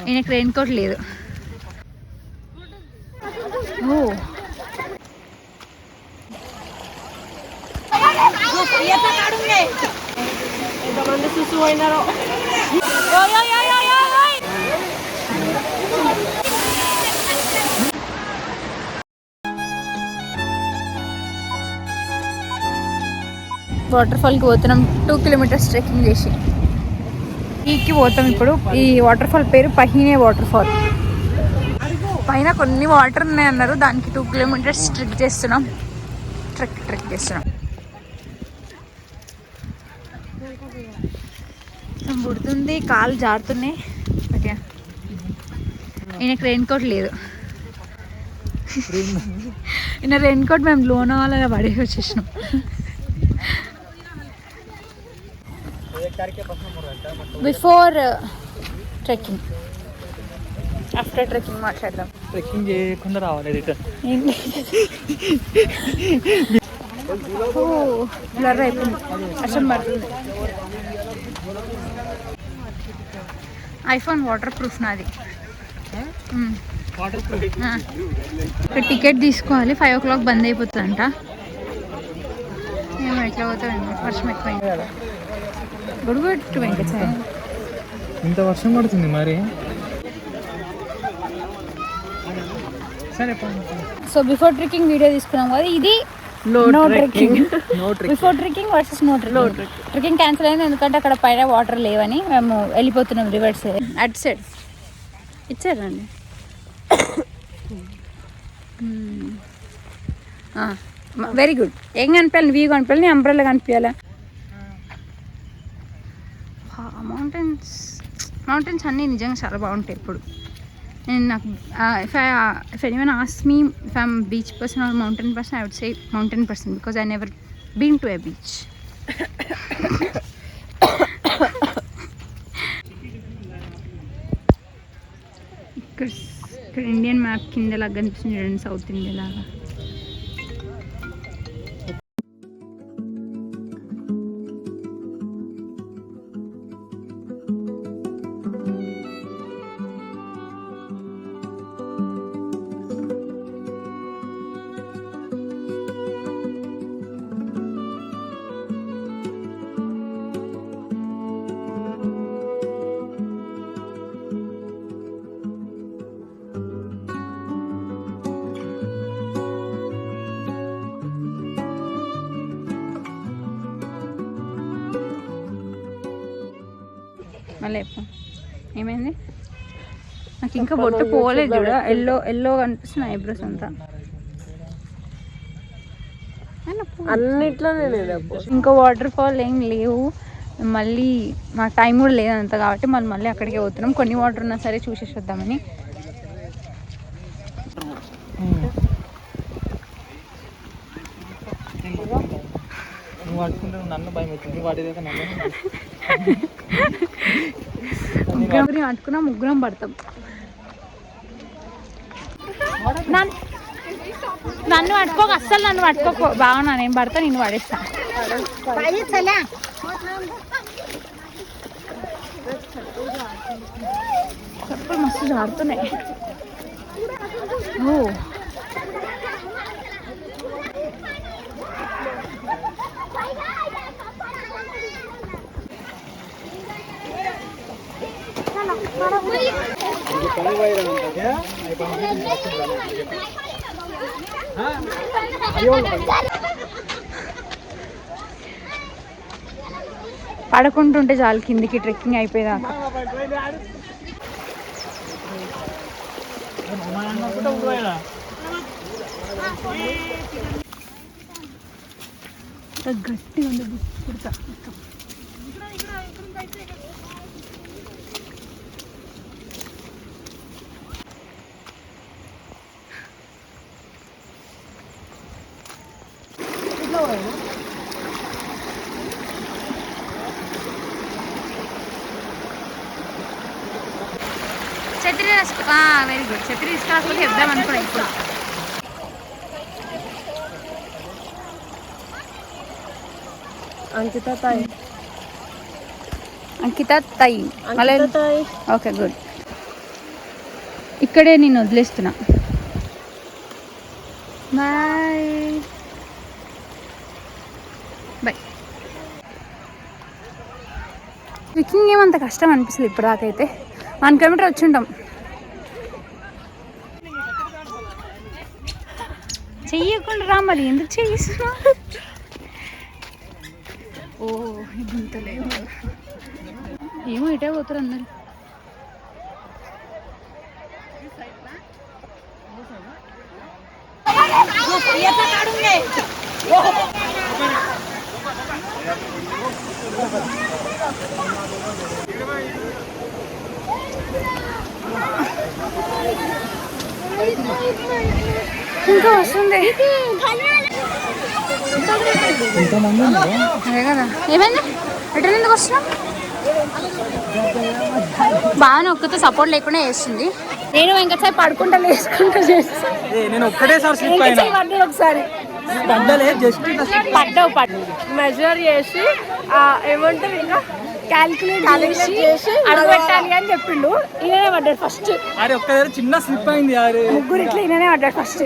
ఈయనకి rain coat లేదు. ఎంతమంది చూసి పోయినారో. వాటర్ ఫాల్కి పోతున్నాం. 2 కిలోమీటర్స్ ట్రెక్కింగ్ చేసి ఈకి పోతాం. ఇప్పుడు ఈ వాటర్ ఫాల్ పేరు పహీనే వాటర్ ఫాల్. పైన కొన్ని వాటర్ ఉన్నాయన్నారు. దానికి 2 కిలోమీటర్స్ ట్రెక్ చేస్తున్నాం. పుడుతుంది, కాలు జారుతున్నాయి. ఓకే, ఈయనకి రెయిన్ కోట్ లేదు. ఈయన రెయిన్ కోట్ మేము లోనావాలా పడేసి వచ్చేసినాం. బిఫోర్ ట్రెక్కింగ్, ఆఫ్టర్ ట్రెక్కింగ్ మాట్లాడదాం. ట్రెక్కింగ్ చేయకుండా రావాలి రిటర్న్. బ్లర్ అయిపోయింది, వర్షం పడుతుంది. ఐఫోన్ వాటర్ ప్రూఫ్ నాది. ఇక్కడ టికెట్ తీసుకోవాలి. 5 o'clock బంద్ అయిపోతుందంట. మేము ఎట్లా పోతాం, వర్షం ఎక్కువైంది కదా. గొడుగు వెంకట ఇంత వర్షం పడుతుంది మరి. సరే, సో బిఫోర్ ట్రెక్కింగ్ వీడియో తీసుకున్నాం కదా. ఇది no trekking. Before trekking versus no trekking. Trekking cancel అయింది ఎందుకంటే అక్కడ పైన వాటర్ లేవని మేము వెళ్ళిపోతున్నాం రివర్స్. అటు సైడ్ ఇచ్చారండి. Very good. ఏం కనిపించాలి, వ్యూ కనిపించాలి, అంబ్రెల్లా కనిపించాలా. మౌంటైన్స్ అన్నీ నిజంగా చాలా బాగుంటాయి. ఇప్పుడు నేను నాకు if anyone asks me if I'm a beach person or mountain person, I would say mountain person because I never been to a beach. ఇక్కడ ఇండియన్ మ్యాప్ కింద లాగా కనిపిస్తుంది చూడండి, సౌత్ ఇండియా లాగా. మళ్ళీ ఏమైంది, నాకు ఇంకా బొట్టు పోలేదు చూడ. ఎల్లో కనిపిస్తుంది ఐబ్రోస్ అంతా. అన్నిట్లోనే ఇంకా వాటర్ ఫాల్ ఏం లేవు. మళ్ళీ మా టైం కూడా లేదంత కాబట్టి మళ్ళీ అక్కడికే పోతున్నాం. కొన్ని వాటర్ ఉన్నా సరే చూసేసి వద్దామని. నన్ను భయం అవుతుంది. వాటి ముగ్గురం అట్టుకున్నా, ముగ్గురం పడతాం. నన్ను పట్టుకోక, అస్సలు నన్ను పట్టుకోక. బాగున్నా, నేను పడతా, నేను పడేస్తా. చెప్పులు మస్తు జారుతున్నాయి. ఓ పడుకుంటుంటే చాలు కిందికి ట్రెక్కింగ్ అయిపోయేదాకా. గట్టిగా ఉంది కుడతా. Chatri very good. ఛత్రి తీసుకురాకపోతే చెప్దాం అనుకున్నా. ఇప్పుడు అంకిత తై. Okay good. ఇక్కడే నేను వదిలేస్తున్నా. Bye bye. ట్రెక్కింగ్ ఏమంత కష్టం అనిపిస్తుంది ఇప్పటిదాకైతే. 1 కిలోమీటర్ వచ్చి ఉంటాం. చెయ్యకుండా రా, మరి ఎందుకు చేయిస్తున్నా? ఓ గుంతలేదు. ఏమో ఇటే పోతారు అందరు. ఇంకా వస్తుంది. అదే కదా. ఏమైంది? రిటర్న్ ఎందుకు వస్తున్నాం? బాగా ఒక్కతో సపోర్ట్ లేకుండా వేస్తుంది. నేను వెంకటసారి పడుకుంటా వేసుకుంటా చేస్తాను. నేను ఒక్కటేసారి ఒకసారి మెజర్ చేసి ఏమంటారు ఇంకా క్యాలిక్యులేట్ చేసి అడగబెట్టాలి అని చెప్పిండు. ఈయననే పడ్డాడు ఫస్ట్. అరే ఒక్క చిన్న స్లిప్ అయింది. ముగ్గురు ఇట్లా ఈయననే పడ్డాడు ఫస్ట్.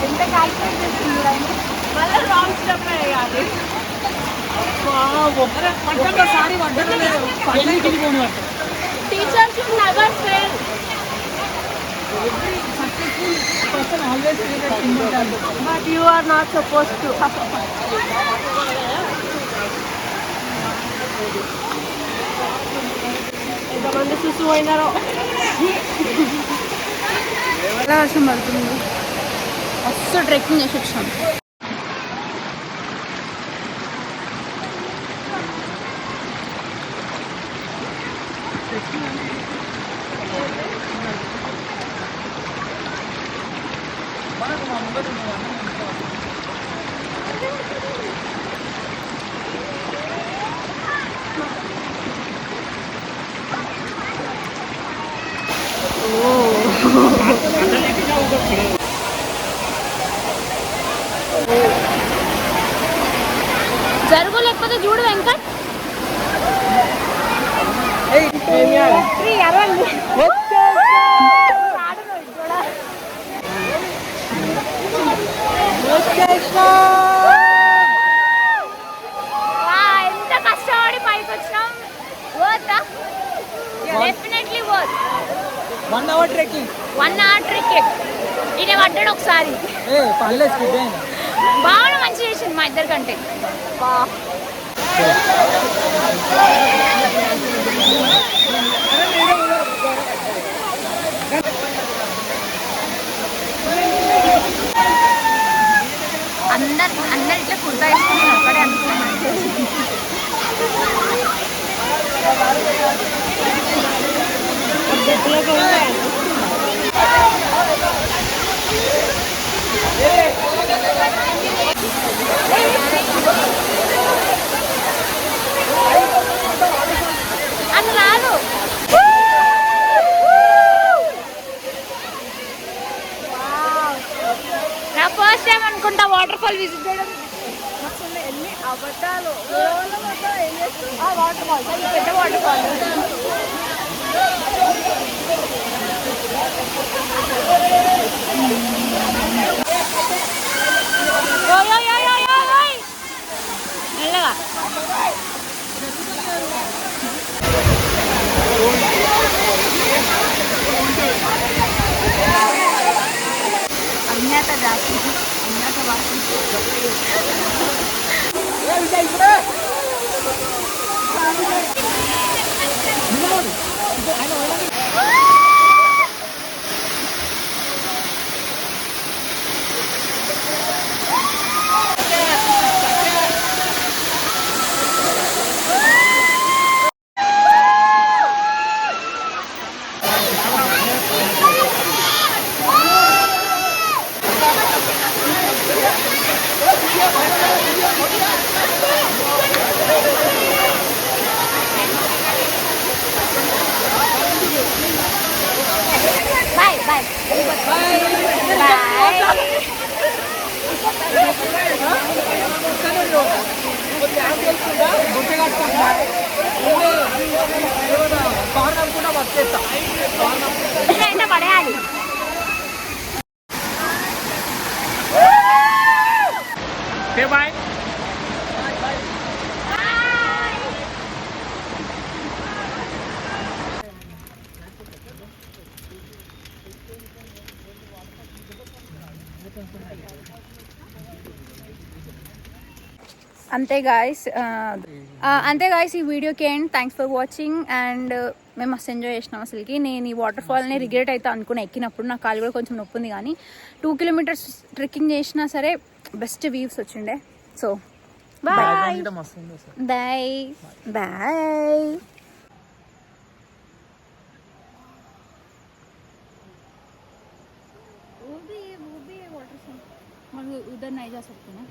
ఎంత క్యాలిక్యులేట్ చేస్తుంది మళ్ళీ రాంగ్ స్టెప్ వేయాలి. Teachers should never fail. Person always fail at kindergarten. But you are not supposed to. ఎంతమంది సుసు అయినారో. ఎలా వర్షం పడుతుంది. మస్తు ట్రెక్కింగ్ చేసి వచ్చాం. జరుగు లేకపోతే చూడు వెంకట్. ఎంత కష్టపడి పైకి వచ్చినాం. Definitely worth. 1 hour trekking. 1 hour trekking. ఈయన పడ్డాడు ఒకసారి. బాగా మంచి చేసింది మా ఇద్దరి కంటే. అందరు ఇట్లా కుర్తా వేసుకుని అక్కడే అనుకున్నాను. అది రాదు. నా ఫస్ట్ టైం అనుకుంటా వాటర్ ఫాల్ విజిట్ చేయడం. ఎన్ని అబద్ధాలు. వాటర్ ఫాల్ పెద్ద వాటర్ ఫాల్. మెల్లగా అజ్ఞాత జాతి అజ్ఞాత వాసి. ఎక్కేస్తా. పడేయాలి. బాయ్. అంతే గాయస్ ఈ వీడియోకి end. Thanks for watching and మేము మస్తు ఎంజాయ్ చేసినాం. అసలుకి నేను ఈ వాటర్ ఫాల్ని రిగ్రెట్ అయితే అనుకున్నా ఎక్కినప్పుడు. నా కాలు కూడా కొంచెం నొప్పి ఉంది, కానీ 2 కిలోమీటర్స్ ట్రెక్కింగ్ చేసినా సరే బెస్ట్ వ్యూస్ వచ్చిండే. So bye bye bye. उधर नहीं जा सकते ना.